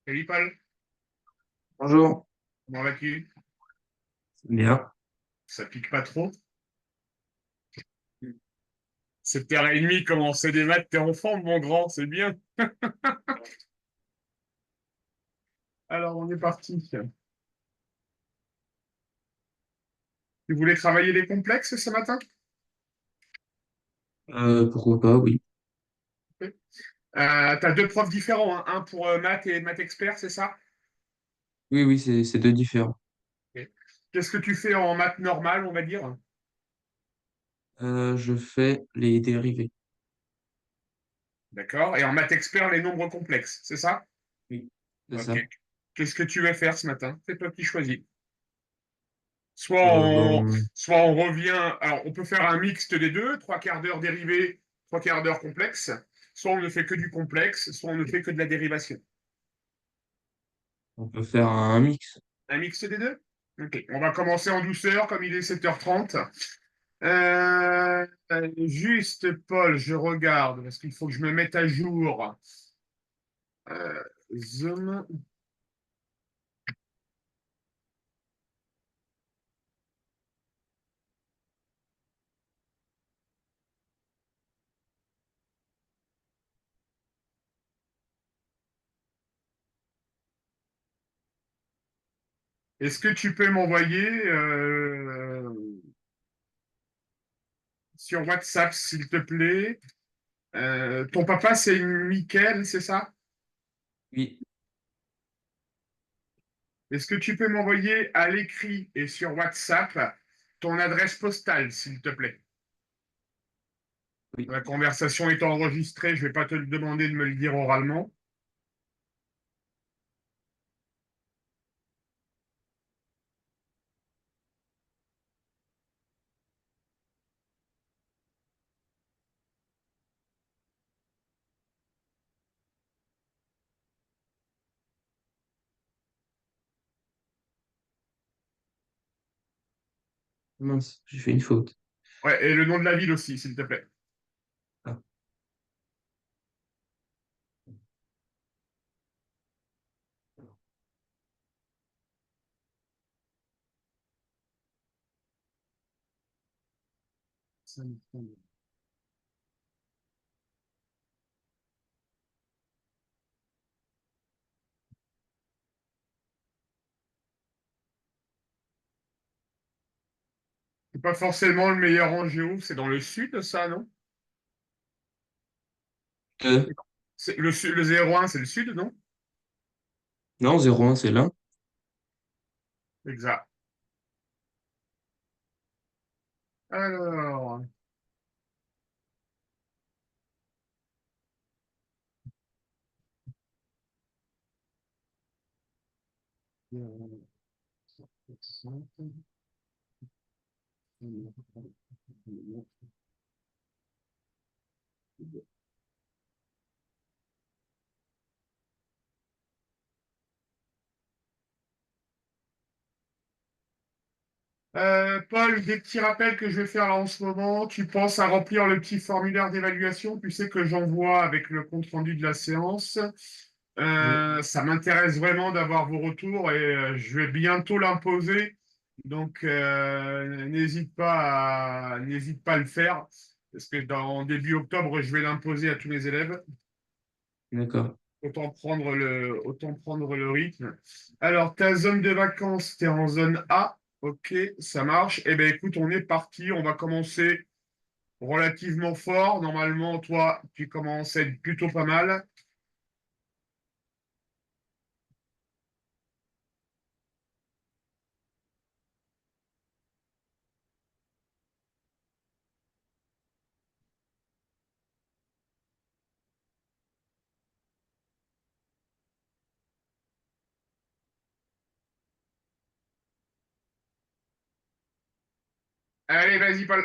Salut Paul, Bonjour. comment vas-tu? Bien. Ça pique pas trop? 7h30, commencer des maths, t'es en forme, mon grand, c'est bien. Alors, on est parti. Tu voulais travailler les complexes ce matin? Pourquoi pas, oui. Ok. T'as deux profs différents, hein, un pour maths et maths expert, c'est ça? Oui, oui, c'est deux différents. Ok. Qu'est-ce que tu fais en maths normales, on va dire? Je fais les dérivés. D'accord. Et en maths expert, les nombres complexes, c'est ça? Oui, c'est Ok. ça. Qu'est-ce que tu veux faire ce matin? C'est toi qui choisis. Soit on, Bon, soit on revient, alors on peut faire un mixte des deux, trois quarts d'heure dérivé, trois quarts d'heure complexe, soit on ne fait que du complexe, soit on ne fait que de la dérivation. on peut faire un mix. Un mixte des deux? Ok, on va commencer en douceur, comme il est 7h30. Euh, Juste, Paul, je regarde, parce qu'il faut que je me mette à jour. Euh, Zoom. Est-ce que tu peux m'envoyer sur WhatsApp, s'il te plaît? Ton papa, c'est Mickaël, c'est ça? Oui, Est-ce que tu peux m'envoyer à l'écrit et sur WhatsApp ton adresse postale, s'il te plaît? oui. La conversation est enregistrée, je ne vais pas te le demander de me le dire oralement. Mince, j'ai fait une faute. Ouais, et le nom de la ville aussi, s'il te plaît. Ah, C'est pas forcément le meilleur en géo, c'est dans le sud, ça, non? deux. Le 01, c'est le sud, non? Non, 0,1, c'est l'un. Exact. Alors, Paul, des petits rappels que je vais faire là en ce moment. Tu penses à remplir le petit formulaire d'évaluation, tu sais, que j'envoie avec le compte-rendu de la séance. Oui. Ça m'intéresse vraiment d'avoir vos retours et je vais bientôt l'imposer. Donc, n'hésite pas à le faire parce que dans début octobre, je vais l'imposer à tous mes élèves. D'accord. Autant prendre le rythme. Alors, ta zone de vacances, tu es en zone A. Ok, ça marche. Eh bien, écoute, on est parti. On va commencer relativement fort. Normalement, toi, tu commences à être plutôt pas mal. Allez, vas-y, Paul.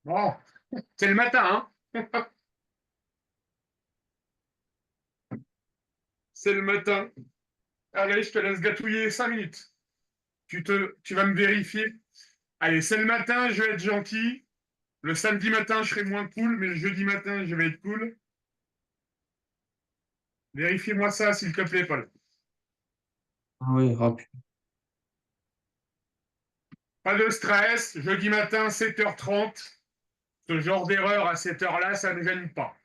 Bon, c'est le matin, hein? C'est le matin. Allez, je te laisse gâtouiller 5 minutes. Tu vas me vérifier. Allez, c'est le matin, je vais être gentil. Le samedi matin, je serai moins cool, mais le jeudi matin, je vais être cool. Vérifie-moi ça, s'il te plaît, Paul. Ah oui, rapide. Pas de stress, jeudi matin, 7h30. Ce genre d'erreur à cette heure-là, ça ne gêne pas.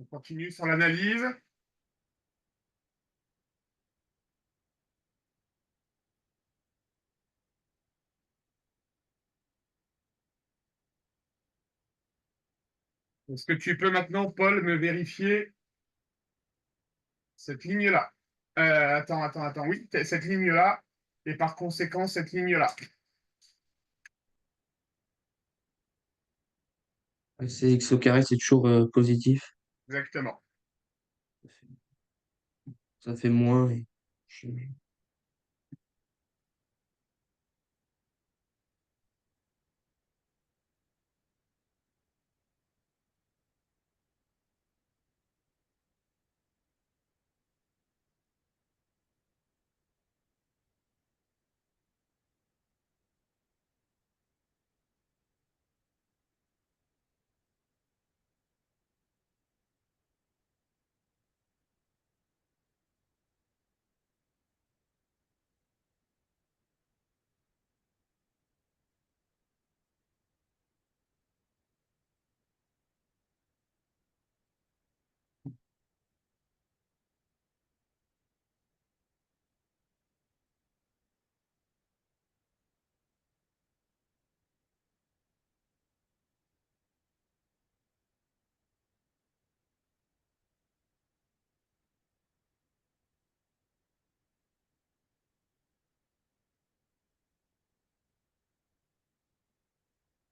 On continue sur l'analyse. Est-ce que tu peux maintenant, Paul, me vérifier cette ligne-là? Attends. Oui, cette ligne-là. Et par conséquent, cette ligne-là. C'est x au carré, c'est toujours positif. Exactement. Ça fait moins.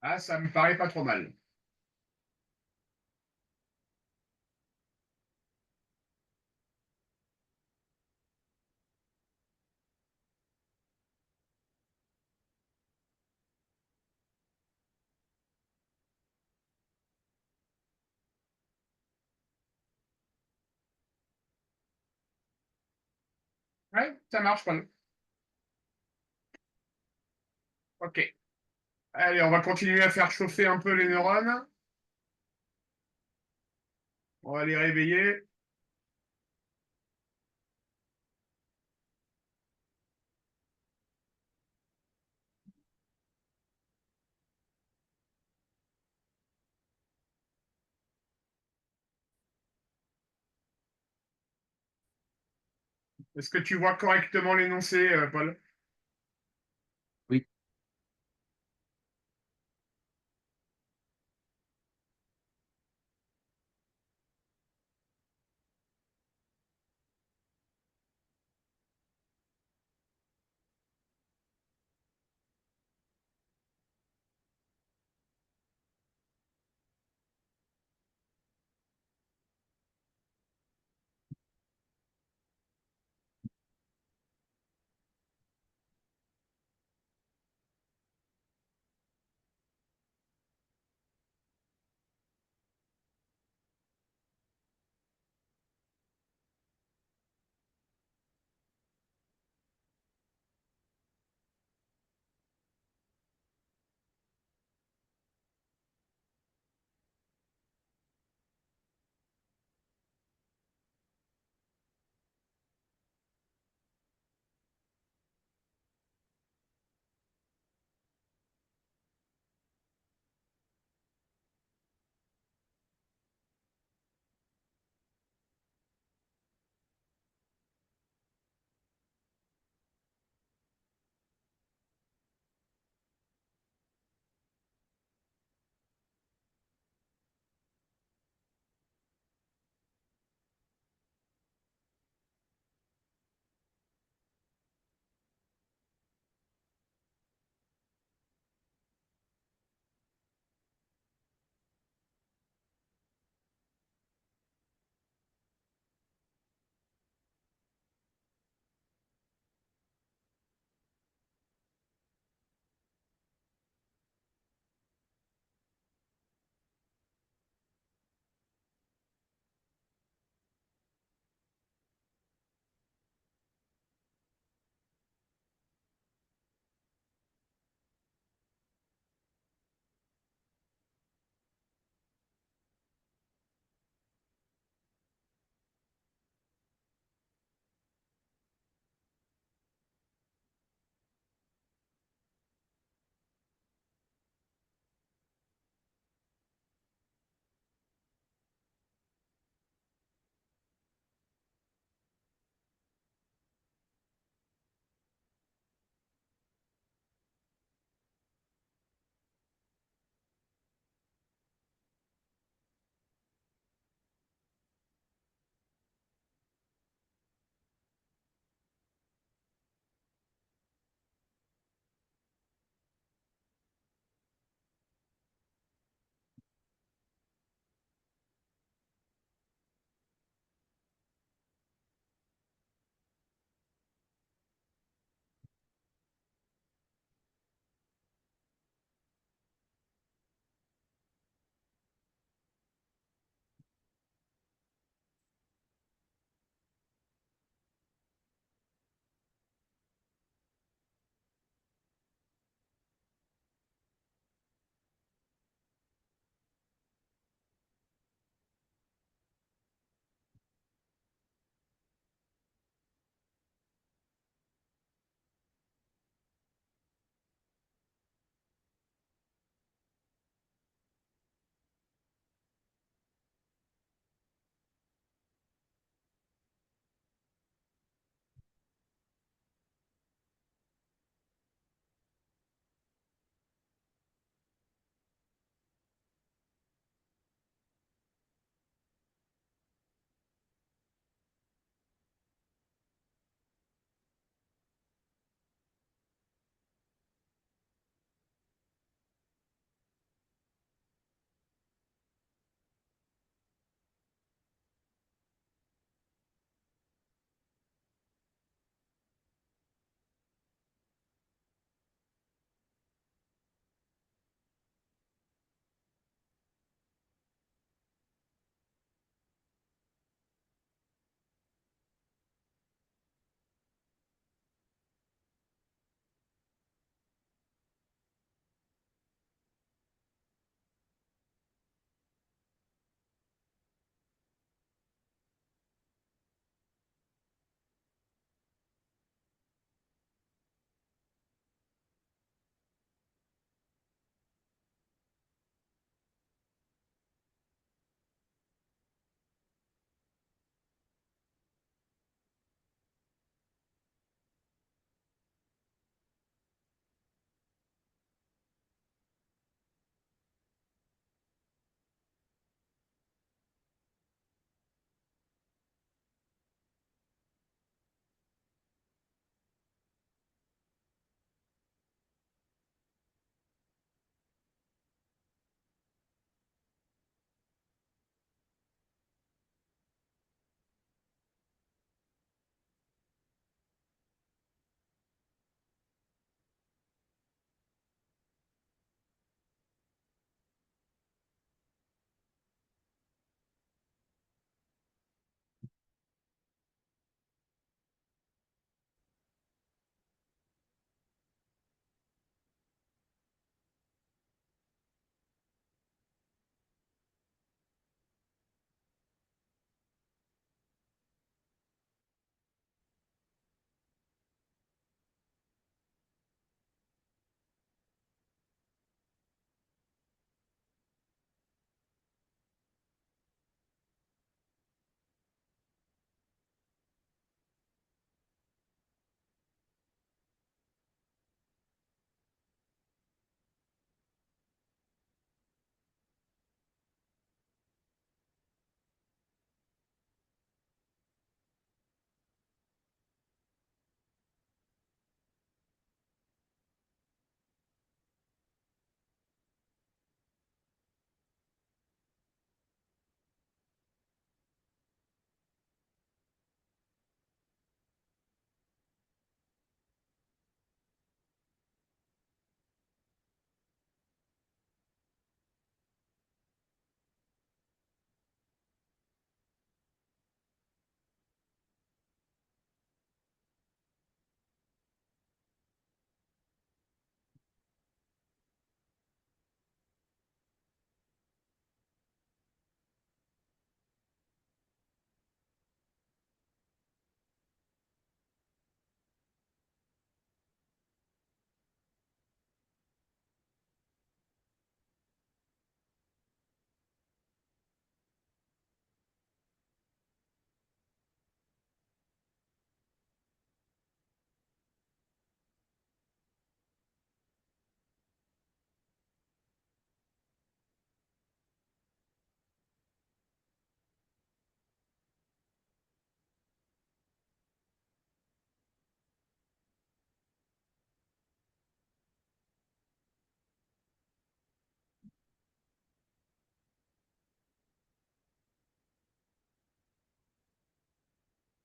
Ah, ça me paraît pas trop mal. ça marche, Paul. Ok. Allez, on va continuer à faire chauffer un peu les neurones. On va les réveiller. Est-ce que tu vois correctement l'énoncé, Paul? Oui.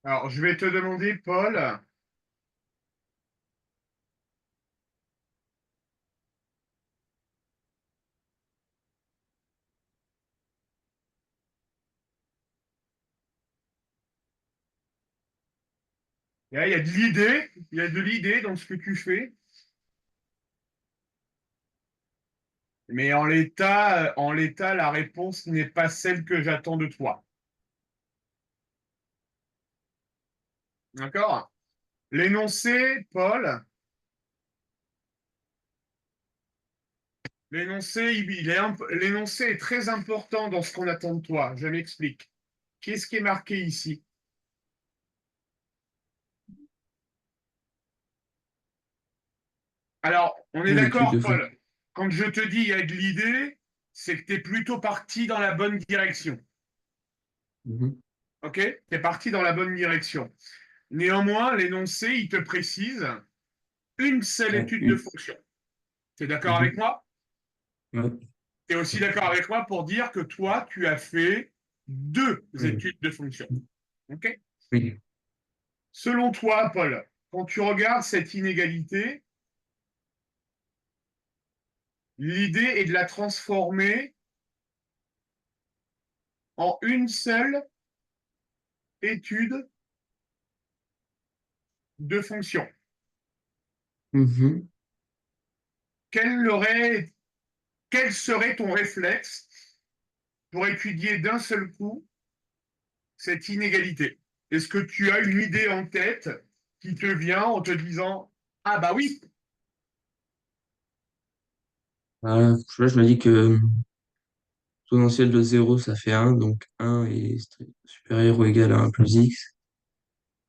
Alors, je vais te demander, Paul, il y a de l'idée, il y a de l'idée dans ce que tu fais, mais en l'état, la réponse n'est pas celle que j'attends de toi. D'accord? L'énoncé, Paul, l'énoncé est très important dans ce qu'on attend de toi. Je m'explique. Qu'est-ce qui est marqué ici? Alors, on est Une étude d'accord, de fond. Paul. Quand je te dis il y a de l'idée, c'est que tu es plutôt parti dans la bonne direction. Mhm. OK? Tu es parti dans la bonne direction. Néanmoins, l'énoncé, il te précise une seule Ouais, étude de fonction. Tu es d'accord avec mhm. moi? Ouais. Tu es aussi d'accord avec moi pour dire que toi, tu as fait deux Oui. études de fonction. OK? Oui. Selon toi, Paul, quand tu regardes cette inégalité, l'idée est de la transformer en une seule étude de fonction. Mhm. Quel, aurait, quel serait ton réflexe pour étudier d'un seul coup cette inégalité? Est-ce que tu as une idée en tête qui te vient en te disant ah bah oui, Voilà. Je me dis que exponentielle de zéro ça fait un, donc un est supérieur ou égal à un plus x.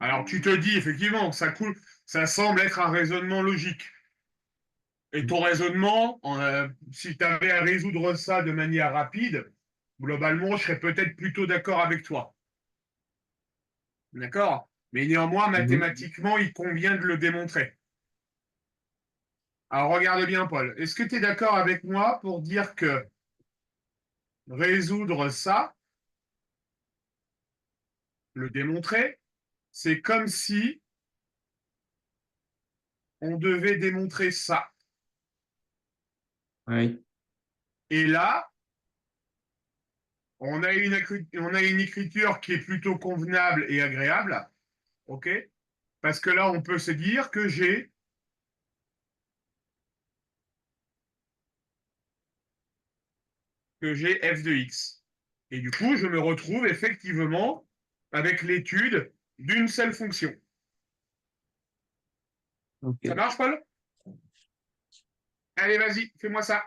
alors tu te dis effectivement ça semble être un raisonnement logique. Et ton raisonnement, si tu avais à résoudre ça de manière rapide, globalement, je serais peut-être plutôt d'accord avec toi. D'accord? Mais néanmoins, Mhm. mathématiquement, il convient de le démontrer. Alors regarde bien, Paul. Est-ce que tu es d'accord avec moi pour dire que résoudre ça, le démontrer, c'est comme si on devait démontrer ça. Ouais. Et là, on a une écriture qui est plutôt convenable et agréable. OK? Parce que là, on peut se dire que j'ai f de x. Et du coup, je me retrouve effectivement avec l'étude d'une seule fonction. Ça Ok. marche, Paul? Allez, vas-y, fais-moi ça.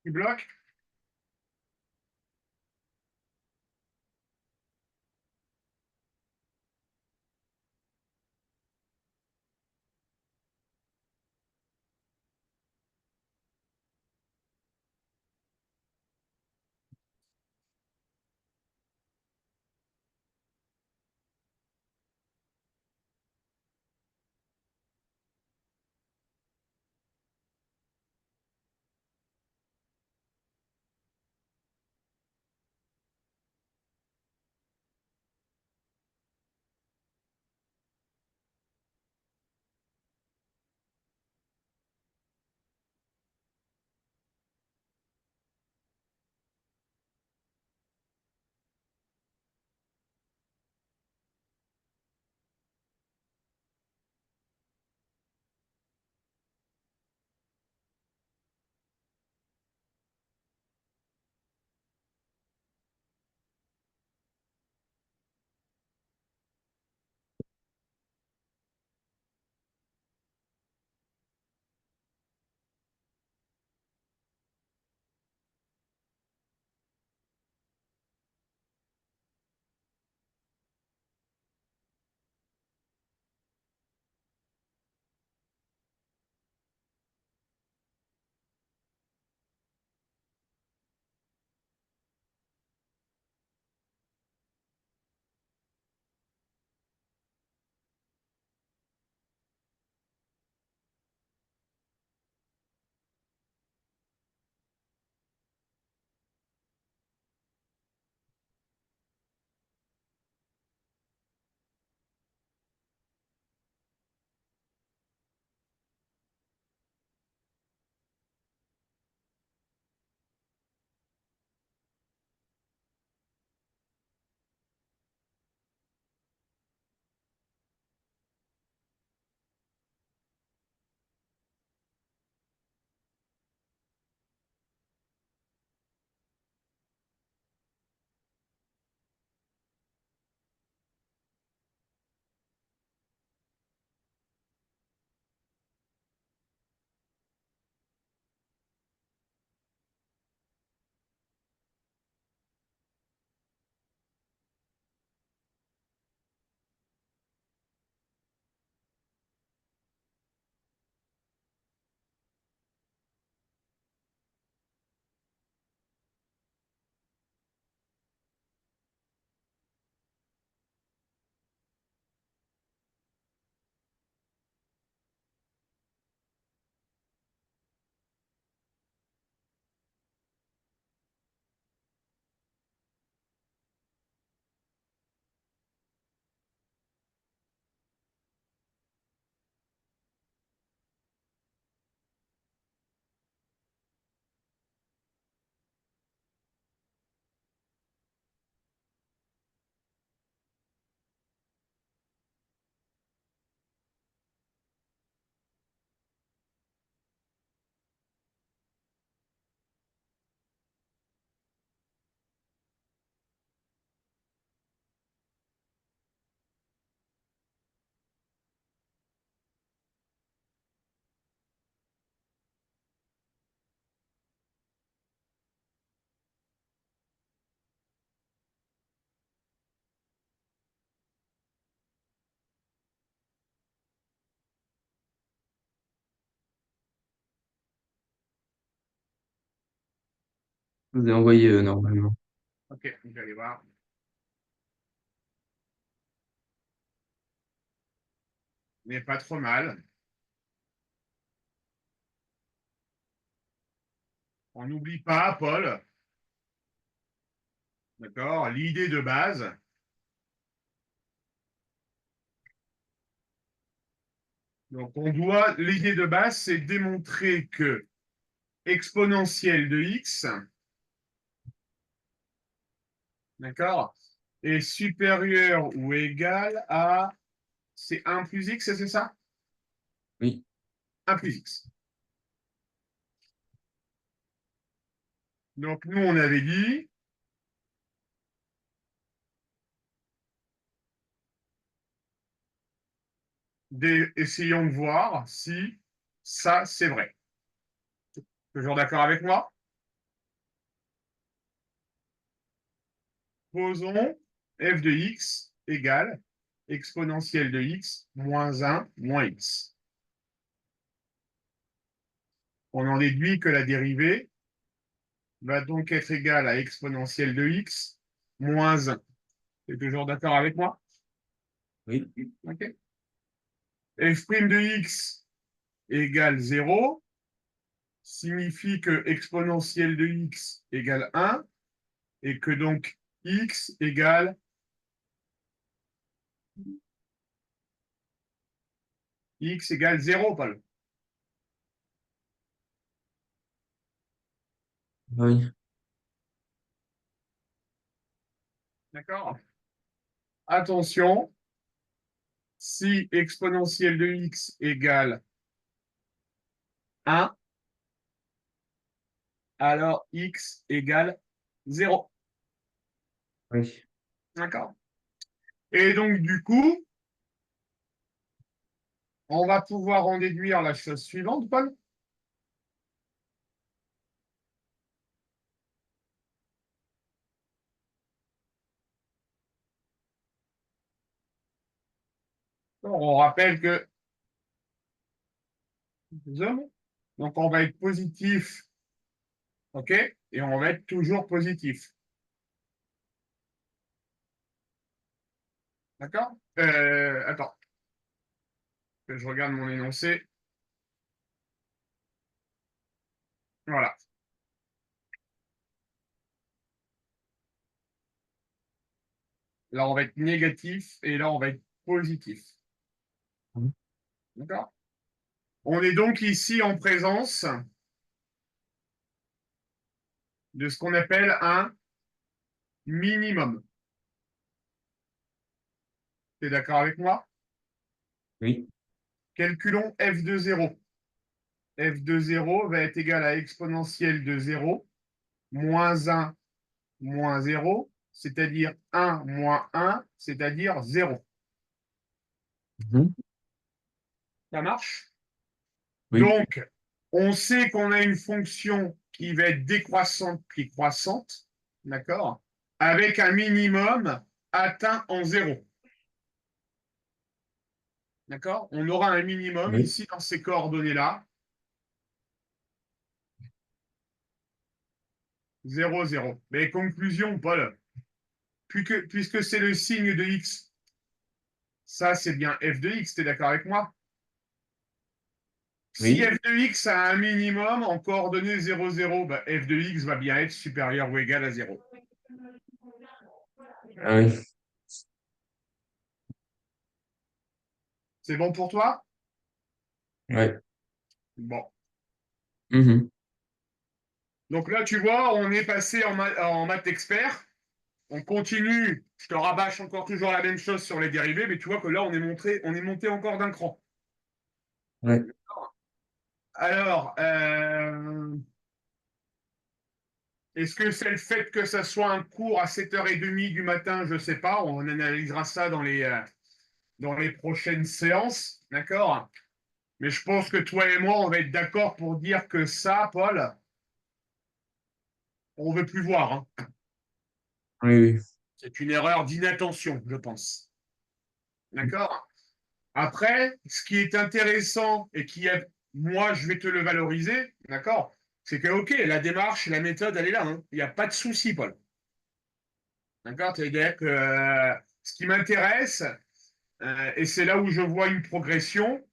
Tu bloques? Je vous ai envoyé normalement. Ok, je vais aller voir. Mais pas trop mal. On n'oublie pas, Paul, d'accord, l'idée de base. Donc, l'idée de base, c'est démontrer que exponentielle de x, d'accord, est supérieur ou égal à, c'est 1 plus x, c'est ça? Oui, 1 plus x. Donc, nous, on avait dit, essayons de voir si ça, c'est vrai. Toujours d'accord avec moi? Posons f de x égale exponentielle de x moins 1 moins x. On en déduit que la dérivée va donc être égale à exponentielle de x moins 1. Tu es toujours d'accord avec moi? Oui. Ok. F' de x égale 0 signifie que exponentielle de x égale 1 et que donc x égale x égale 0, Paul. Oui. D'accord? Attention, si exponentielle de x égale 1, alors x égale 0. Oui. D'accord? Et donc, du coup, on va pouvoir en déduire la chose suivante, Paul. On rappelle que donc on va être positif, ok? Et on va être toujours positif. D'accord? Attends, que je regarde mon énoncé. Voilà. Là, on va être négatif et là, on va être positif. D'accord? On est donc ici en présence de ce qu'on appelle un minimum. Tu es d'accord avec moi? Oui. Calculons f de 0. F de 0 va être égal à exponentielle de 0 moins 1 moins 0, c'est-à-dire 1 moins 1, c'est-à-dire 0. Mhm. Ça marche? Oui. Donc, on sait qu'on a une fonction qui va être décroissante puis croissante, d'accord, avec un minimum atteint en 0. D'accord? On aura un minimum Oui. ici dans ces coordonnées-là, 0, 0. Mais conclusion, Paul, puisque c'est le signe de x, ça c'est bien f de x, tu es d'accord avec moi? Si Oui. f de x a un minimum en coordonnées 0, 0, bah, f de x va bien être supérieur ou égal à 0. Ah oui. C'est bon pour toi? Ouais. Bon. Mhm. Donc là, tu vois, on est passé en maths expert. On continue. Je te rabâche encore toujours la même chose sur les dérivés, mais tu vois que là, on est monté encore d'un cran. Ouais. Alors, est-ce que c'est le fait que ça soit un cours à 7h30 du matin? Je ne sais pas. On analysera ça dans les prochaines séances. D'accord? Mais je pense que toi et moi, on va être d'accord pour dire que ça, Paul, on ne veut plus voir, hein. Oui. Oui. C'est une erreur d'inattention, je pense. D'accord? Après, ce qui est intéressant et qui est, moi, je vais te le valoriser, d'accord? C'est que, OK, la démarche, la méthode, elle est là, hein. Il n'y a pas de souci, Paul. D'accord? C'est-à-dire que ce qui m'intéresse, et c'est là où je vois une progression,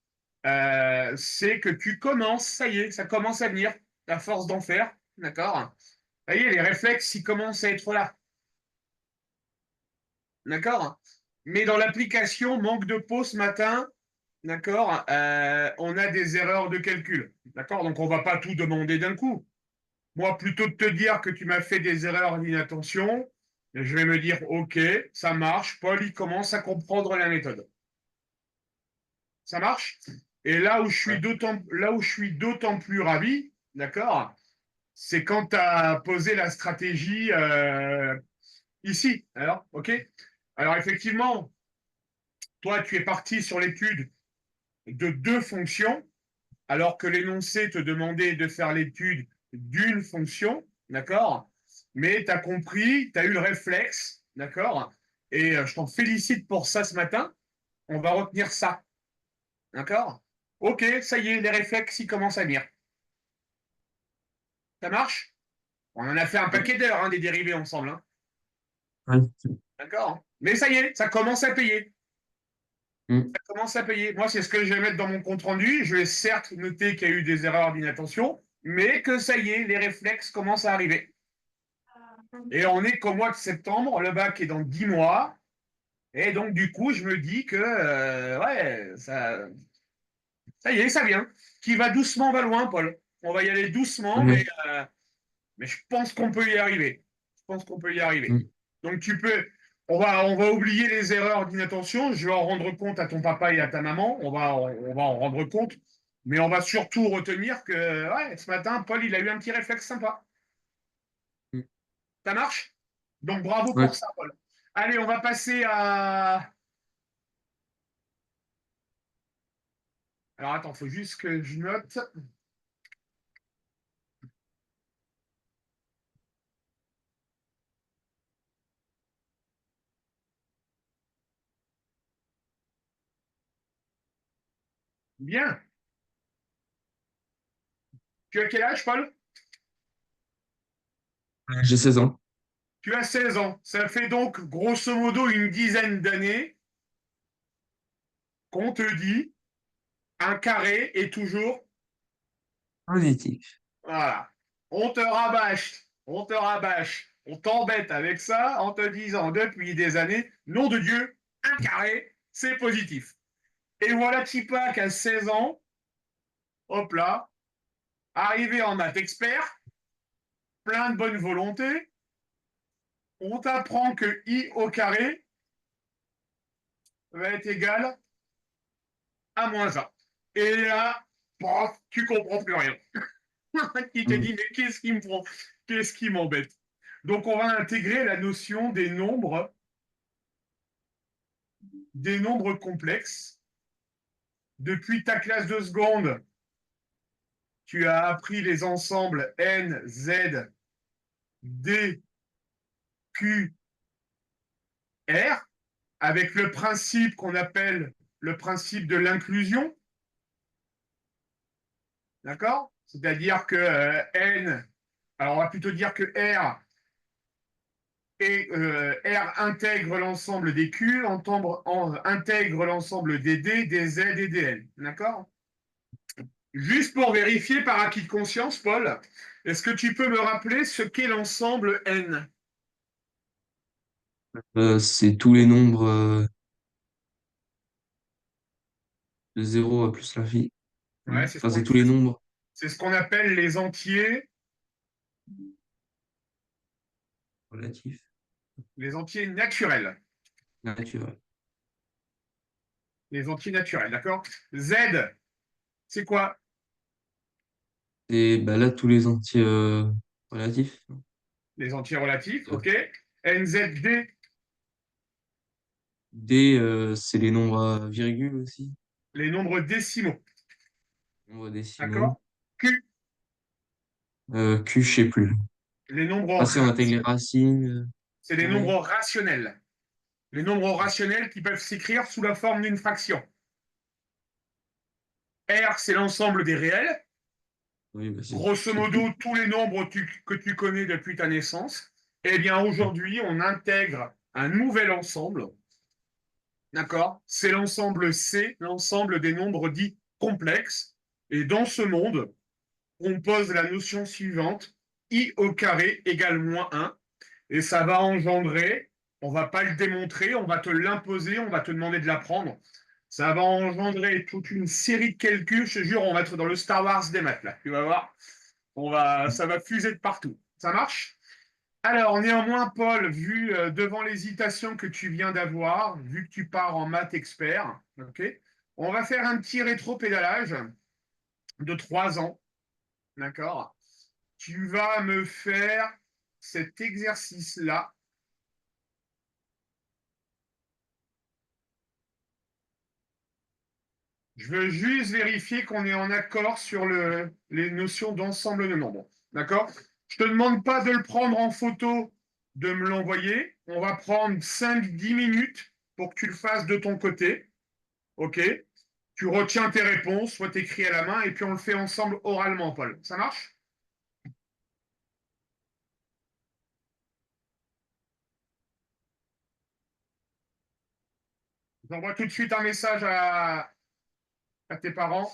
c'est que tu commences, ça y est, ça commence à venir, à force d'en faire, d'accord? Ça y est, les réflexes, ils commencent à être là, d'accord? Mais dans l'application, manque de peau ce matin, d'accord? On a des erreurs de calcul, d'accord? Donc, on ne va pas tout demander d'un coup. Moi, plutôt de te dire que tu m'as fait des erreurs d'inattention, je vais me dire, OK, ça marche. Paul, il commence à comprendre la méthode. Ça marche? Et Ouais. là où je suis d'autant plus ravi, d'accord, c'est quand tu as posé la stratégie ici. Alors, OK? Alors, effectivement, toi, tu es parti sur l'étude de deux fonctions, alors que l'énoncé te demandait de faire l'étude d'une fonction, d'accord? Mais tu as compris, tu as eu le réflexe d'accord? Et je t'en félicite pour ça ce matin. On va retenir ça, d'accord? Ok, ça y est, les réflexes, ils commencent à venir. Ça marche? On en a fait un Ouais. paquet d'heures, hein, des dérivés ensemble, hein, Ouais. d'accord? Mais ça y est, ça commence à payer. Mm. Ça commence à payer. Moi, c'est ce que je vais mettre dans mon compte rendu. Je vais certes noter qu'il y a eu des erreurs d'inattention, mais que ça y est, les réflexes commencent à arriver. Et on est qu'au mois de septembre, le bac est dans 10 mois. Et donc, du coup, je me dis que, ouais, ça y est, ça vient. Qui va doucement, va loin, Paul. On va y aller doucement, Ouais. mais je pense qu'on peut y arriver. Je pense qu'on peut y arriver. Mm. Donc, on va oublier les erreurs d'inattention. Je vais en rendre compte à ton papa et à ta maman. On va en rendre compte. Mais on va surtout retenir que, ouais, ce matin, Paul, il a eu un petit réflexe sympa. Mm. Ça marche? Donc, bravo Ouais. pour ça, Paul. Allez, on va passer à. Alors, attends, il faut juste que je note. Bien. Tu as quel âge, Paul? J'ai 16 ans. Tu as 16 ans. Ça fait donc grosso modo une dizaine d'années qu'on te dit un carré est toujours. Positif. Voilà. On te rabâche, on t'embête avec ça en te disant depuis des années, nom de Dieu, un carré, c'est positif. Et voilà Tipa à 16 ans, hop là, arrivé en maths expert, plein de bonne volonté, on t'apprend que I au carré va être égal à moins 1. Et là, pof, tu comprends plus rien. Il te Mm. dit, mais qu'est-ce qui me prend? Qu'est-ce qui m'embête? Donc, on va intégrer la notion des nombres complexes. Depuis ta classe de seconde, tu as appris les ensembles n, z, d, q, r, avec le principe qu'on appelle le principe de l'inclusion. D'accord? C'est-à-dire que n, alors on va plutôt dire que r et R intègre l'ensemble des Q, intègre l'ensemble des D, des Z et des L. D'accord? Juste pour vérifier par acquis de conscience, Paul, est-ce que tu peux me rappeler ce qu'est l'ensemble N? C'est tous les nombres de 0 à plus l'infini. Ouais, Enfin, c'est tous les nombres c'est ce qu'on appelle relatifs les entiers naturels. naturels. Les entiers naturels, d'accord? Z, c'est quoi? Et bah, là, tous les entiers relatifs. Les entiers relatifs, Euh, ok? NZD, D, c'est les nombres à virgule aussi. les nombres décimaux, Nombres décimaux. d'accord? Q, Q, je sais plus. les nombres, Ah, si, on intègre les racines. c'est les nombres Carré. rationnels. Les nombres rationnels qui peuvent s'écrire sous la forme d'une fraction. R, c'est l'ensemble des réels. Oui, bah, Grosso c'est modo, tout. tous les nombres que tu connais depuis ta naissance. Eh bien, aujourd'hui, on intègre un nouvel ensemble. D'accord? C'est l'ensemble C, l'ensemble des nombres dits complexes. Et dans ce monde, on pose la notion suivante, I au carré égale moins 1. Et ça va engendrer, on ne va pas le démontrer, on va te l'imposer, on va te demander de l'apprendre. Ça va engendrer toute une série de calculs, je te jure, on va être dans le Star Wars des maths, là. Tu vas voir, ça va fuser de partout. Ça marche? Alors, néanmoins, Paul, vu devant l'hésitation que tu viens d'avoir, vu que tu pars en maths expert, ok, on va faire un petit rétro-pédalage de 3 ans, d'accord? Tu vas me faire cet exercice-là. Je veux juste vérifier qu'on est en accord sur les notions d'ensemble de nombres. D'accord? Je ne te demande pas de le prendre en photo de me l'envoyer. On va prendre 5-10 minutes pour que tu le fasses de ton côté. OK? Tu retiens tes réponses, soit écrit à la main, et puis on le fait ensemble oralement, Paul. Ça marche? J'envoie tout de suite un message à tes parents.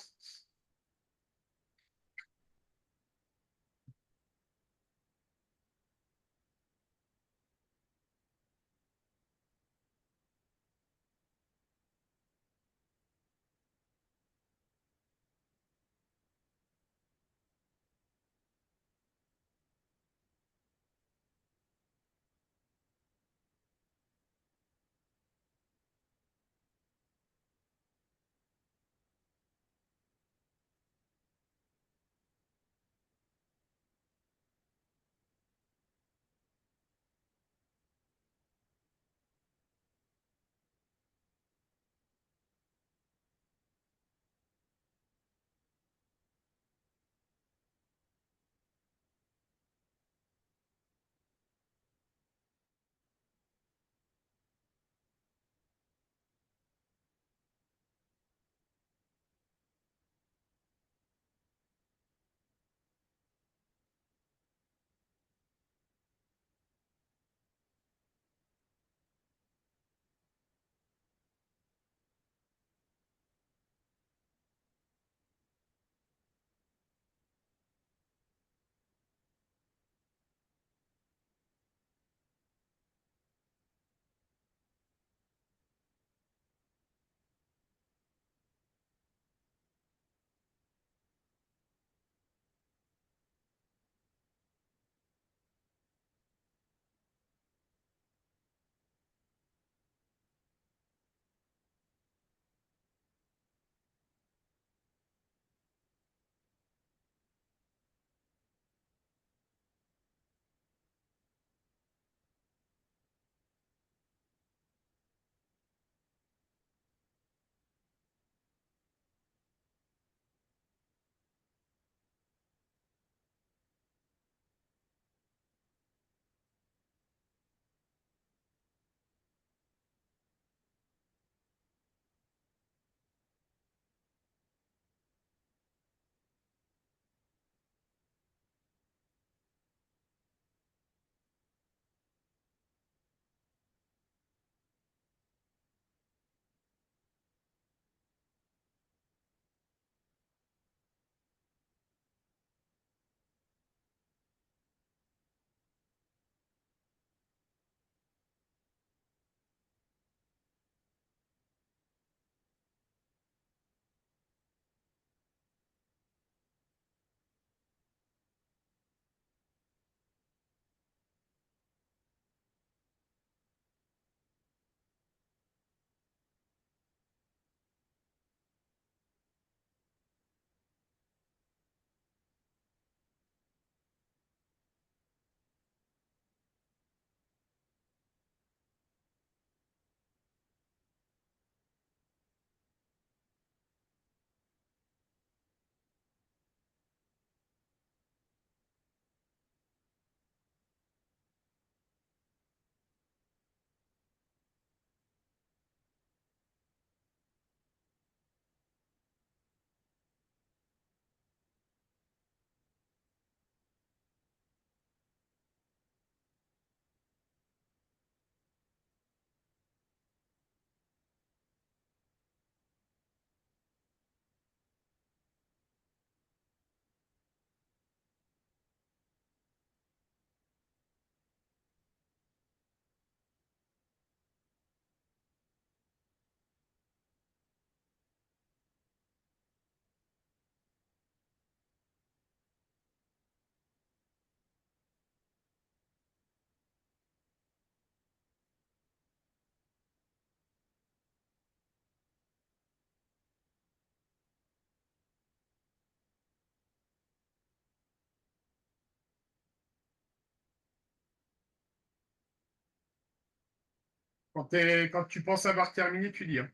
Quand tu penses avoir terminé, tu dis, hein.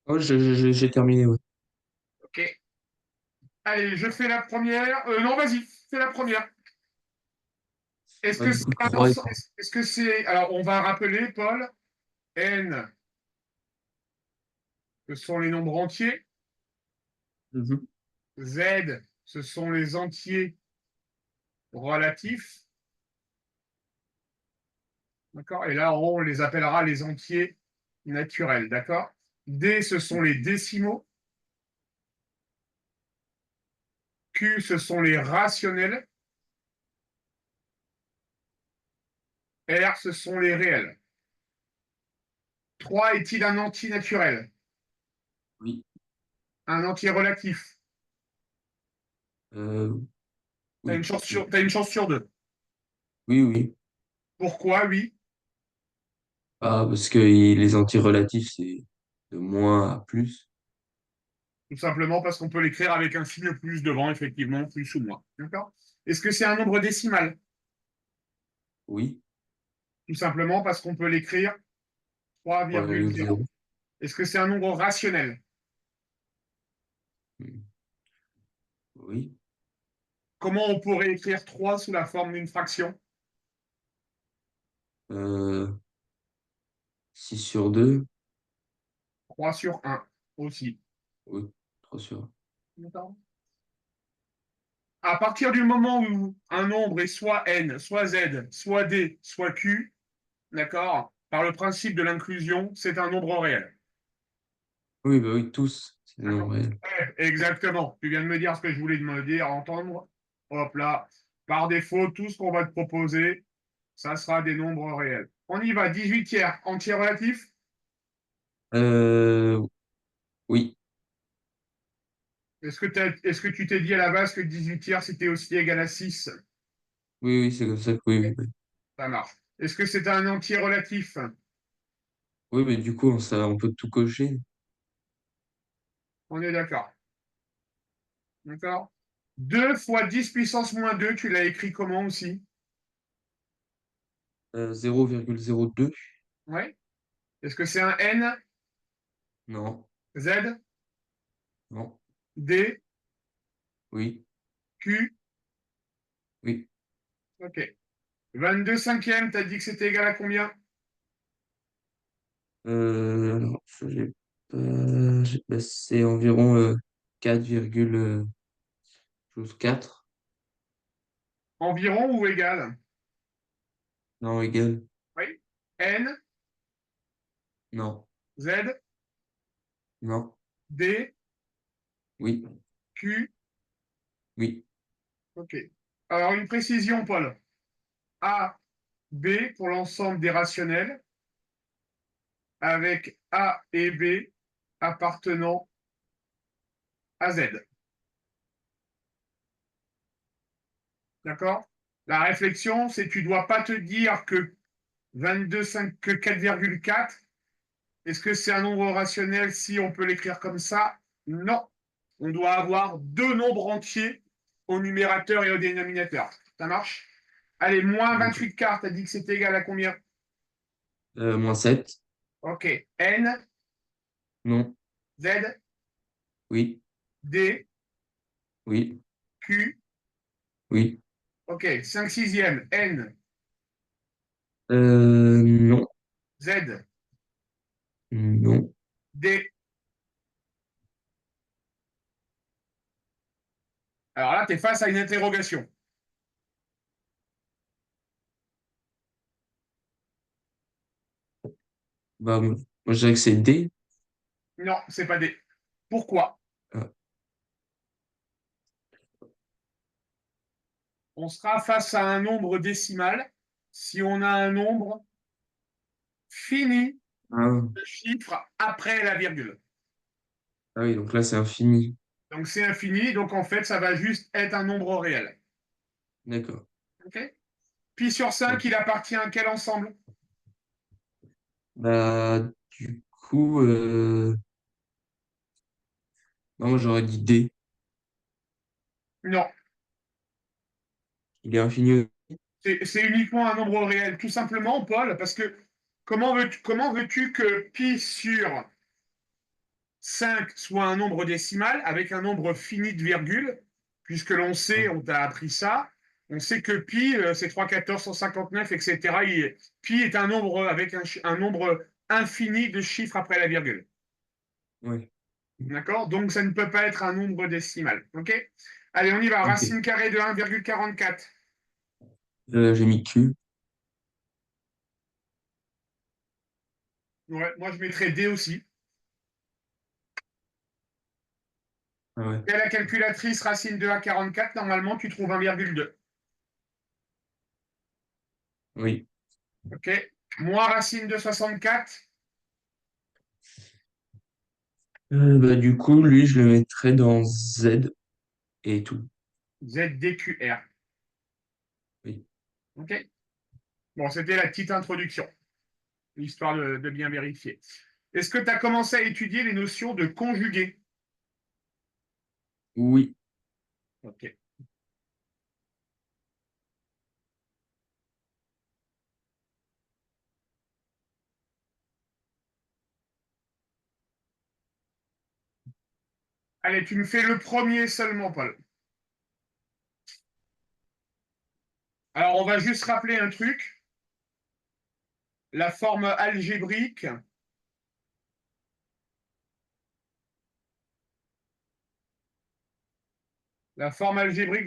Oh, j'ai terminé, ouais. OK. Allez, je fais la première. Non, vas-y, fais la première. Est-ce Bah, que du c'est coup, un 3 et ensemble? 3. Est-ce que c'est. Alors, on va rappeler, Paul, n, ce sont les nombres entiers. Mhm. Z, ce sont les entiers relatifs. D'accord? Et là, on les appellera les entiers naturels. D'accord? D, ce sont les décimaux. Q, ce sont les rationnels. R, ce sont les réels. 3 est-il un entier naturel? Oui. Un entier relatif? Euh, oui. Oui. T'as une chance sur deux. Oui, oui. Pourquoi? Oui. Ah, parce que les antirelatifs, c'est de moins à plus. Tout simplement parce qu'on peut l'écrire avec un signe plus devant, effectivement, plus ou moins. D'accord? Est-ce que c'est un nombre décimal? Oui. Tout simplement parce qu'on peut l'écrire 3,0. 3,0. Est-ce que c'est un nombre rationnel? Oui. Comment on pourrait écrire 3 sous la forme d'une fraction? Euh, 6/2. 3 sur 1 aussi. Oui. 3/1. D'accord. À partir du moment où un nombre est soit n, soit z, soit d, soit q, d'accord, par le principe de l'inclusion, c'est un nombre réel. Oui, bah oui, tous, c'est des nombres D'accord. réels. Ouais, exactement. Tu viens de me dire ce que je voulais me dire, entendre. Hop là. Par défaut, tout ce qu'on va te proposer, ça sera des nombres réels. On y va. 18 tiers, entier relatif. Euh, oui. Est-ce que tu t'es dit à la base que 18 tiers, c'était aussi égal à 6? Oui, oui, c'est comme ça que oui, oui, oui. Ça marche. Est-ce que c'est un entier relatif? Oui, mais du coup, on peut tout cocher. On est d'accord. D'accord. 2 fois 10 puissance moins 2, tu l'as écrit comment aussi? 0,02. Ouais. Est-ce que c'est un N, Non, Z, non, D, oui, Q? oui. Ok. 22 cinquièmes, tu as dit que c'était égal à combien? Alors, bah, c'est environ 4, chose 4. Environ ou égal? Non, égal. Oui. N, Non, Z, non, D, oui, Q. oui. Ok. Alors, une précision, Paul. A, B pour l'ensemble des rationnels, avec A et B appartenant à Z. D'accord? La réflexion, c'est que tu ne dois pas te dire que 22,5, que 4,4, est-ce que c'est un nombre rationnel si on peut l'écrire comme ça? Non. On doit avoir deux nombres entiers au numérateur et au dénominateur. Ça marche? Allez, moins D'accord. 28 quarts, tu as dit que c'était égal à combien? -7. Ok. N, Non, Z, oui, D, oui, Q. oui. Ok. 5 sixièmes. N, Non, Z, non. D. Alors là, tu es face à une interrogation. Bah, moi, je dirais que c'est D. Non, c'est pas D. Pourquoi? Ah, On sera face à un nombre décimal si on a un nombre fini ah, de chiffres après la virgule. ah oui, donc là, c'est infini. Donc c'est infini, donc en fait, ça va juste être un nombre réel. D'accord. Okay. Pi sur 5, Ok. il appartient à quel ensemble? Bah, du coup, non, moi, j'aurais dit D. Non, Il est infini. c'est uniquement un nombre réel, tout simplement, Paul, parce que comment veux-tu que pi sur 5 soit un nombre décimal avec un nombre fini de virgule, puisque l'on sait, Ah, on t'a appris ça, On sait que pi, c'est 3,14, 159, etc. Pi est un nombre avec un nombre infini de chiffres après la virgule. Ouais. D'accord? Donc, ça ne peut pas être un nombre décimal. OK? Allez, on y va. Ok. Racine carrée de 1,44. J'ai mis Q. Ouais, moi, je mettrais D aussi. Ah ouais. Et à la calculatrice racine de 1,44, normalement, tu trouves 1,2. Oui. OK? Moins racine de 64, Bah, du coup, lui, je le mettrais dans Z et tout. ZDQR. Oui. OK? Bon, c'était la petite introduction, histoire de bien vérifier. Est-ce que tu as commencé à étudier les notions de conjugué? Oui. OK. Allez, tu me fais le premier seulement, Paul. Alors, on va juste rappeler un truc. La forme algébrique,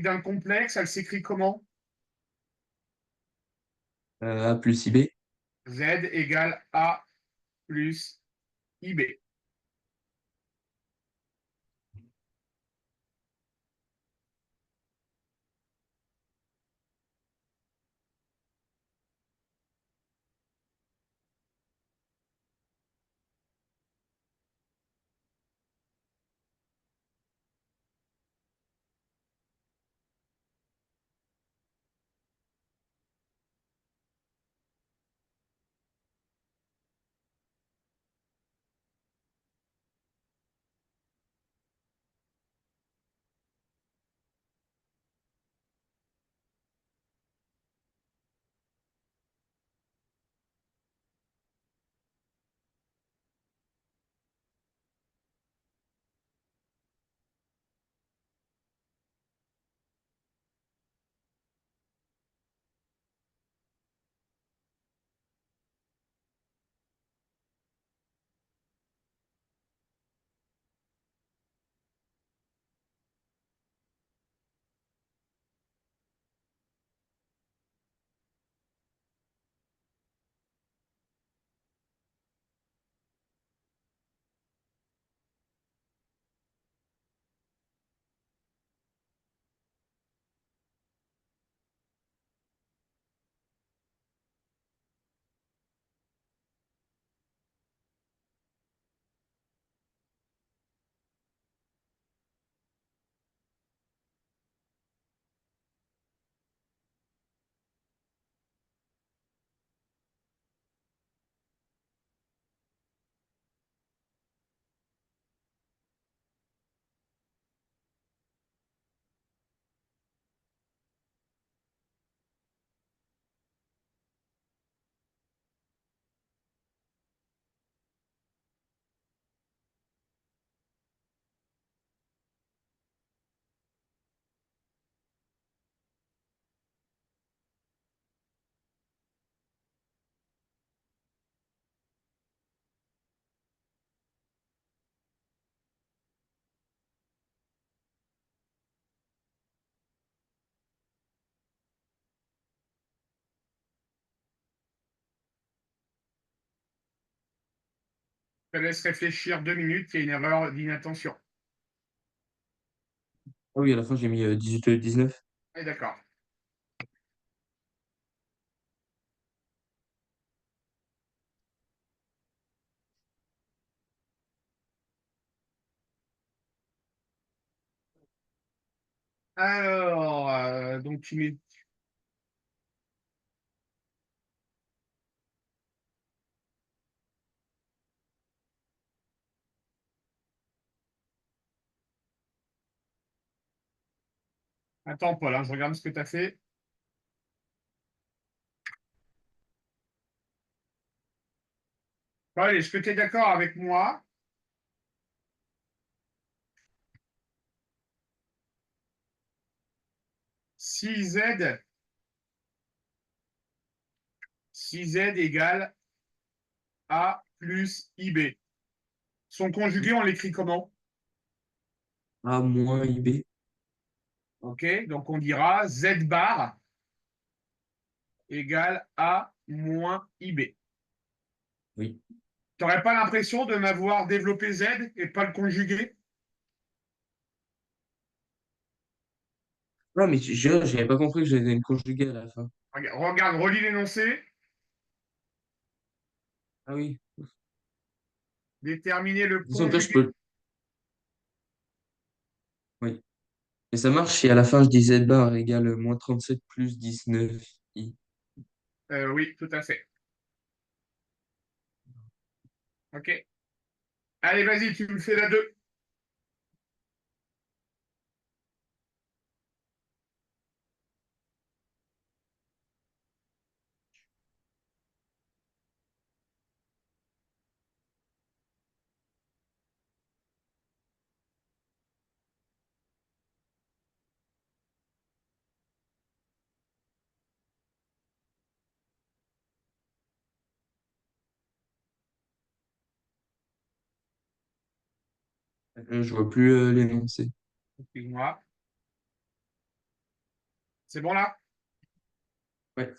d'un complexe, elle s'écrit comment? A plus IB. Z égale A plus IB. Je te laisse réfléchir 2 minutes, il y a une erreur d'inattention. Ah oui, à la fin, j'ai mis 18 19. Ah, d'accord. Alors, donc tu mets. Attends, Paul, hein, je regarde ce que tu as fait. Paul, est-ce que tu es d'accord avec moi? si Z égale A plus IB. Son conjugué, on l'écrit comment? A moins IB. OK, donc on dira Z bar égale A moins IB. Oui. Tu n'aurais pas l'impression de m'avoir développé Z et pas le conjugué? Ah, mais j'avais pas compris que j'avais une conjuguée à la fin. Regarde, relis l'énoncé, Ah oui. déterminer le De toute façon, je conjugué. peux. Oui. Et ça marche si à la fin je dis Z bar égale moins 37 plus 19 I. Oui, tout à fait. OK. Allez, vas-y, tu me fais la 2. Je vois plus l'énoncé. Excuse-moi. C'est bon là? Ouais.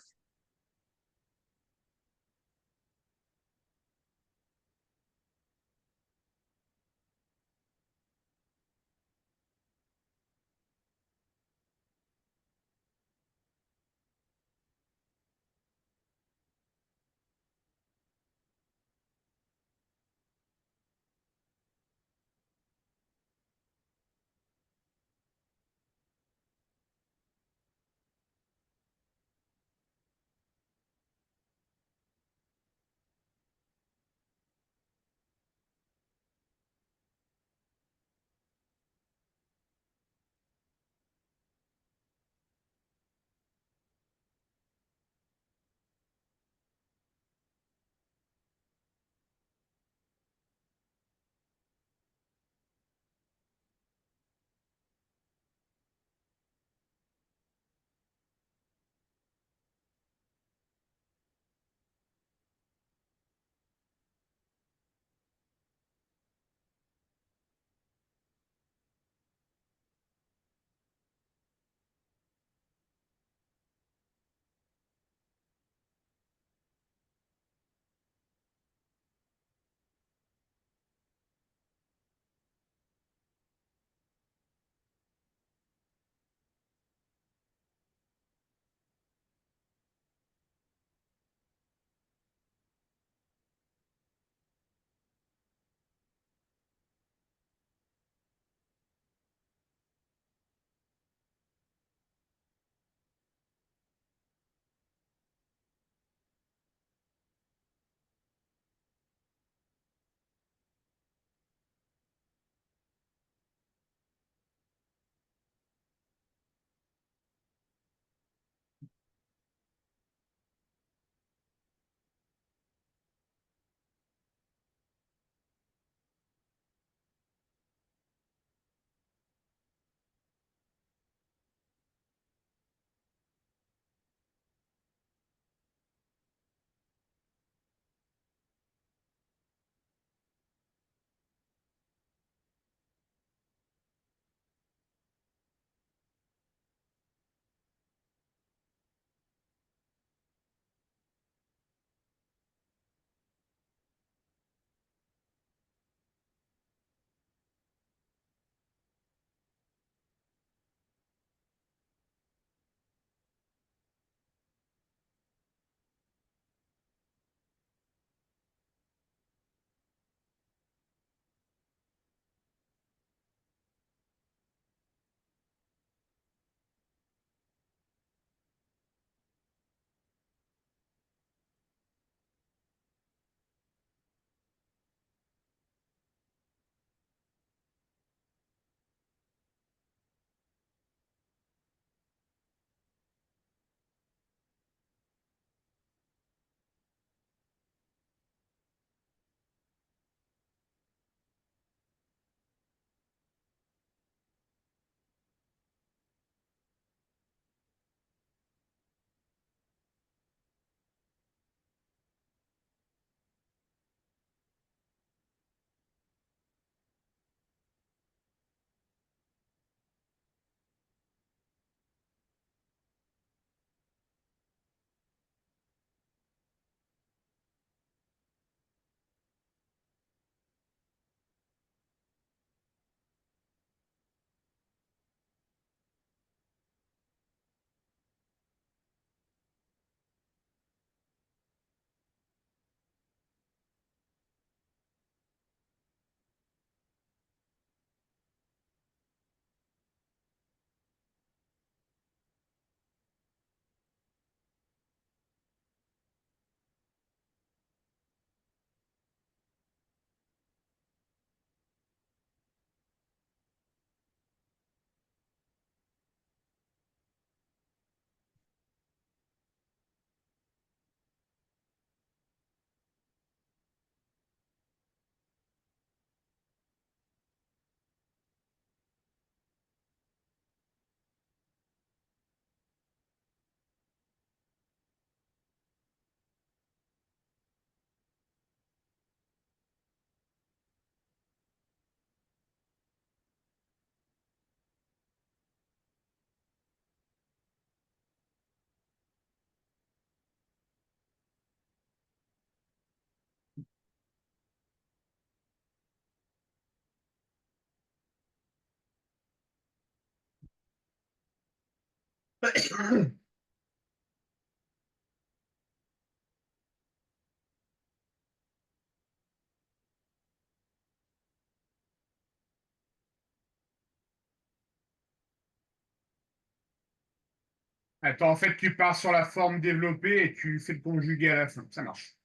Attends, en fait, tu pars sur la forme développée et tu fais le conjugué à la fin. Ça marche.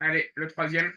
Allez, le troisième.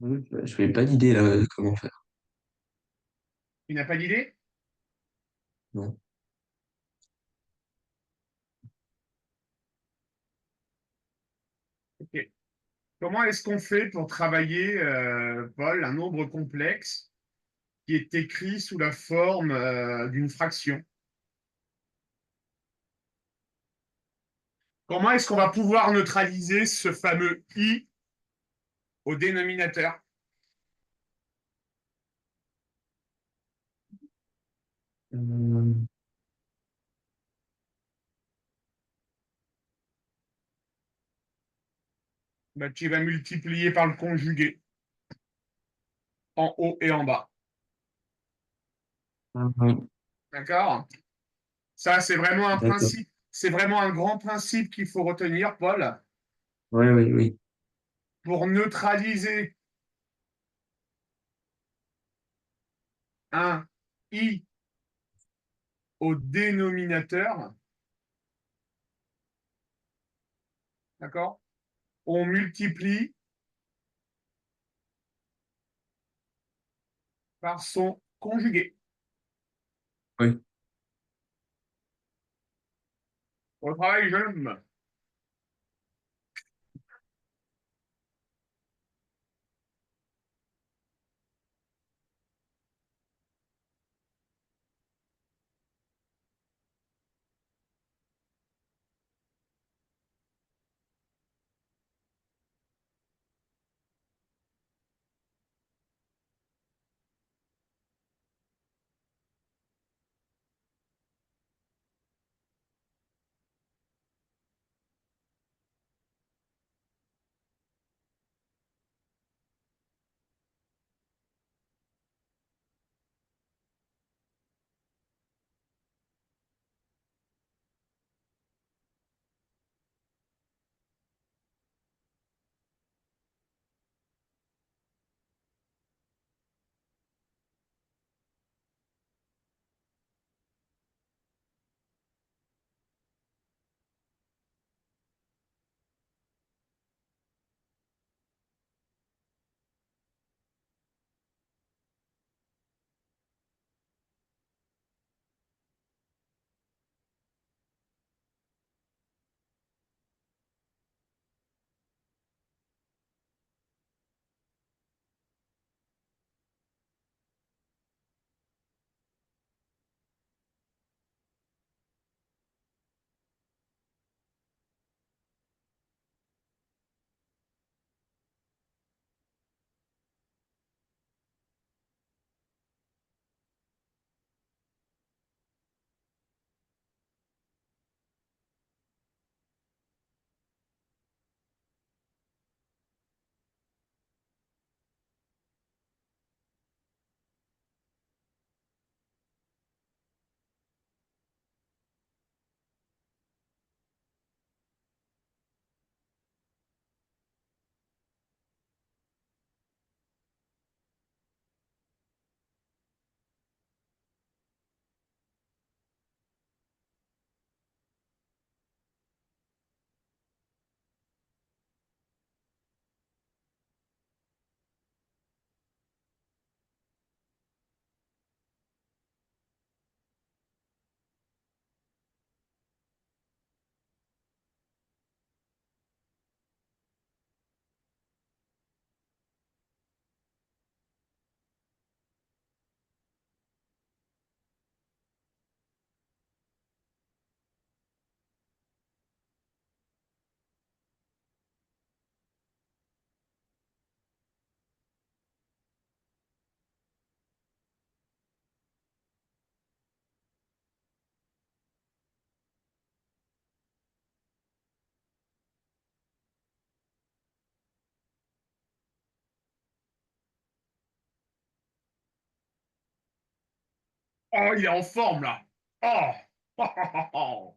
Je n'ai pas d'idée là, de comment faire. Tu n'as pas d'idée? Non. Ok. Comment est-ce qu'on fait pour travailler, Paul, un nombre complexe qui est écrit sous la forme d'une fraction? Comment est-ce qu'on va pouvoir neutraliser ce fameux i au dénominateur? Euh, Bah, tu vas multiplier par le conjugué en haut et en bas. D'accord? Ça, c'est vraiment un D'accord. principe. C'est vraiment un grand principe qu'il faut retenir, Paul, Oui, oui, oui. pour neutraliser un i au dénominateur. D'accord? On multiplie par son conjugué. Oui. Au travail, jeune. Oh, il est en forme, là. Oh,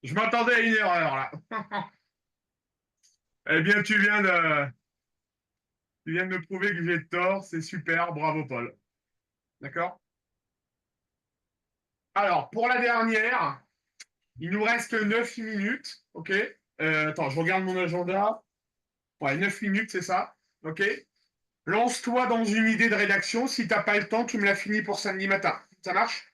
je m'attendais à une erreur, là. Eh bien, tu viens de me prouver que j'ai tort. C'est super. Bravo, Paul. D'accord? Alors, pour la dernière, il nous reste 9 minutes. OK? Attends, je regarde mon agenda. Ouais, 9 minutes, c'est ça. OK? Lance-toi dans une idée de rédaction. Si t'as pas le temps, tu me l'as fini pour samedi matin. Ça marche?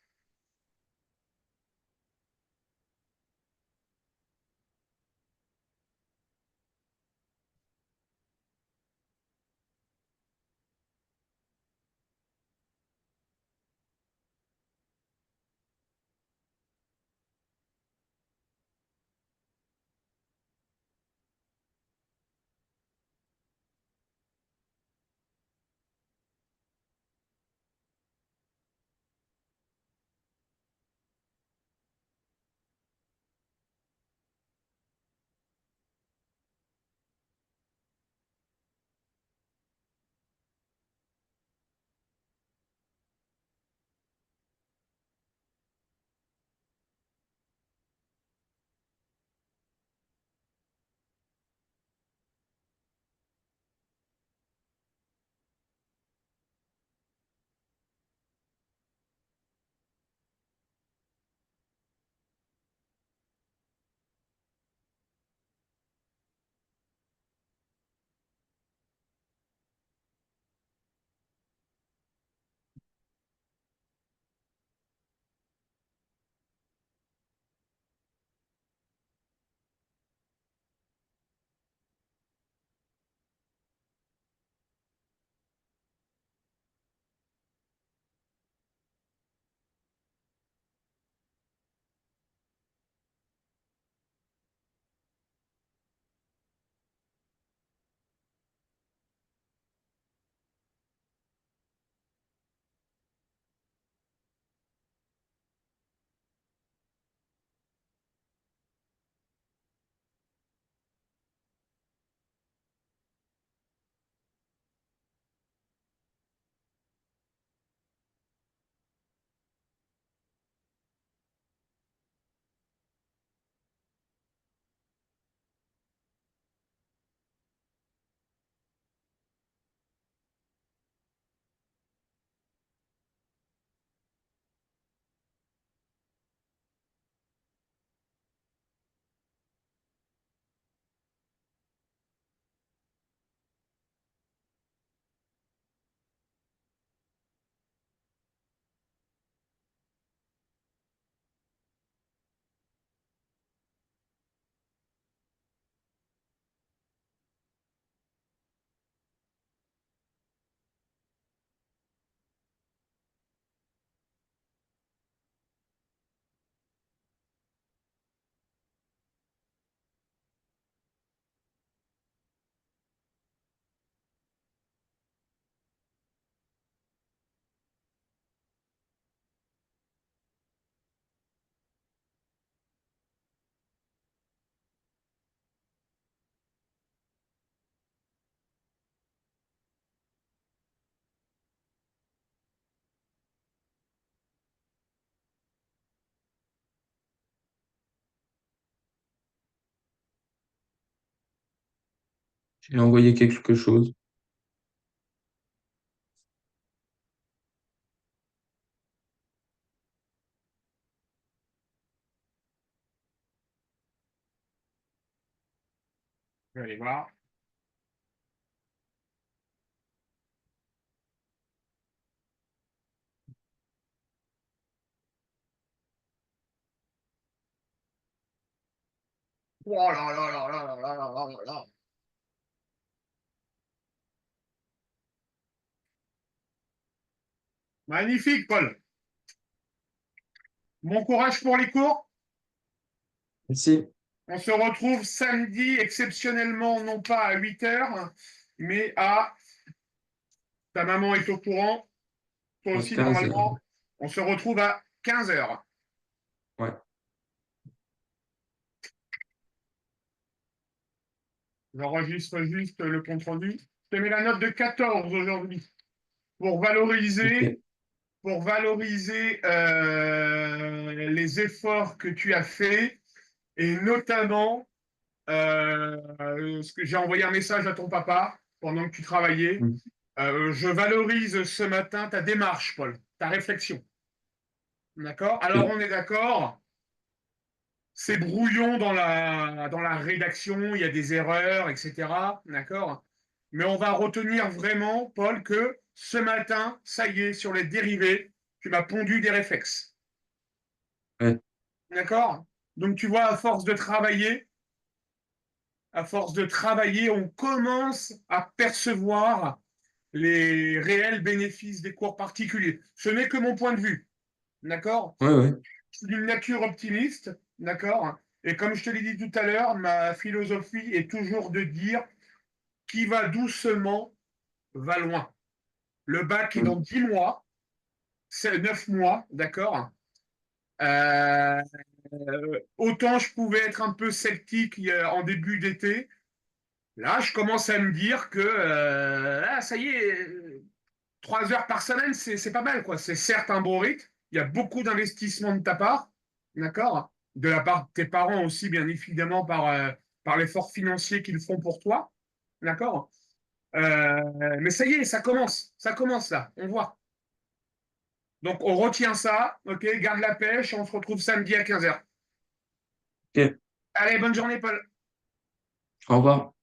J'ai envoyé quelque chose. Je vais aller voir. Oh là là là là là là là là là là. Magnifique, Paul. Bon courage pour les cours. Merci. On se retrouve samedi, exceptionnellement, non pas à 8 heures, mais à. Ta maman est au courant. Toi À aussi, 15 heures. normalement. On se retrouve à 15 heures. Ouais. J'enregistre juste le compte rendu. Je te mets la note de 14 aujourd'hui pour Ok. valoriser pour valoriser les efforts que tu as faits et notamment ce que j'ai envoyé un message à ton papa pendant que tu travaillais. Mm. Je valorise ce matin ta démarche, Paul, ta réflexion. D'accord? Alors, Ok. on est d'accord, c'est brouillon dans la rédaction, il y a des erreurs, etc. D'accord? Mais on va retenir vraiment, Paul, que ce matin, ça y est, sur les dérivés, tu m'as pondu des réflexes. Ouais. D'accord? Donc, tu vois, à force de travailler, on commence à percevoir les réels bénéfices des cours particuliers. Ce n'est que mon point de vue. D'accord? Ouais, ouais. Je suis d'une nature optimiste. D'accord? Et comme je te l'ai dit tout à l'heure, ma philosophie est toujours de dire qui va doucement va loin. Le bac est dans Mm. 10 mois, c'est 9 mois, d'accord? Euh, Autant je pouvais être un peu sceptique en début d'été. Là, je commence à me dire que ça y est, 3 heures par semaine, c'est pas mal, quoi. C'est certes un bon rythme. Il y a beaucoup d'investissement de ta part, d'accord? De la part de tes parents aussi, bien évidemment, par l'effort financier qu'ils font pour toi, d'accord? Mais ça y est, ça commence là, on voit. Donc, on retient ça, ok? Garde la pêche, on se retrouve samedi à 15 heures. Ok. Allez, bonne journée, Paul. Au revoir.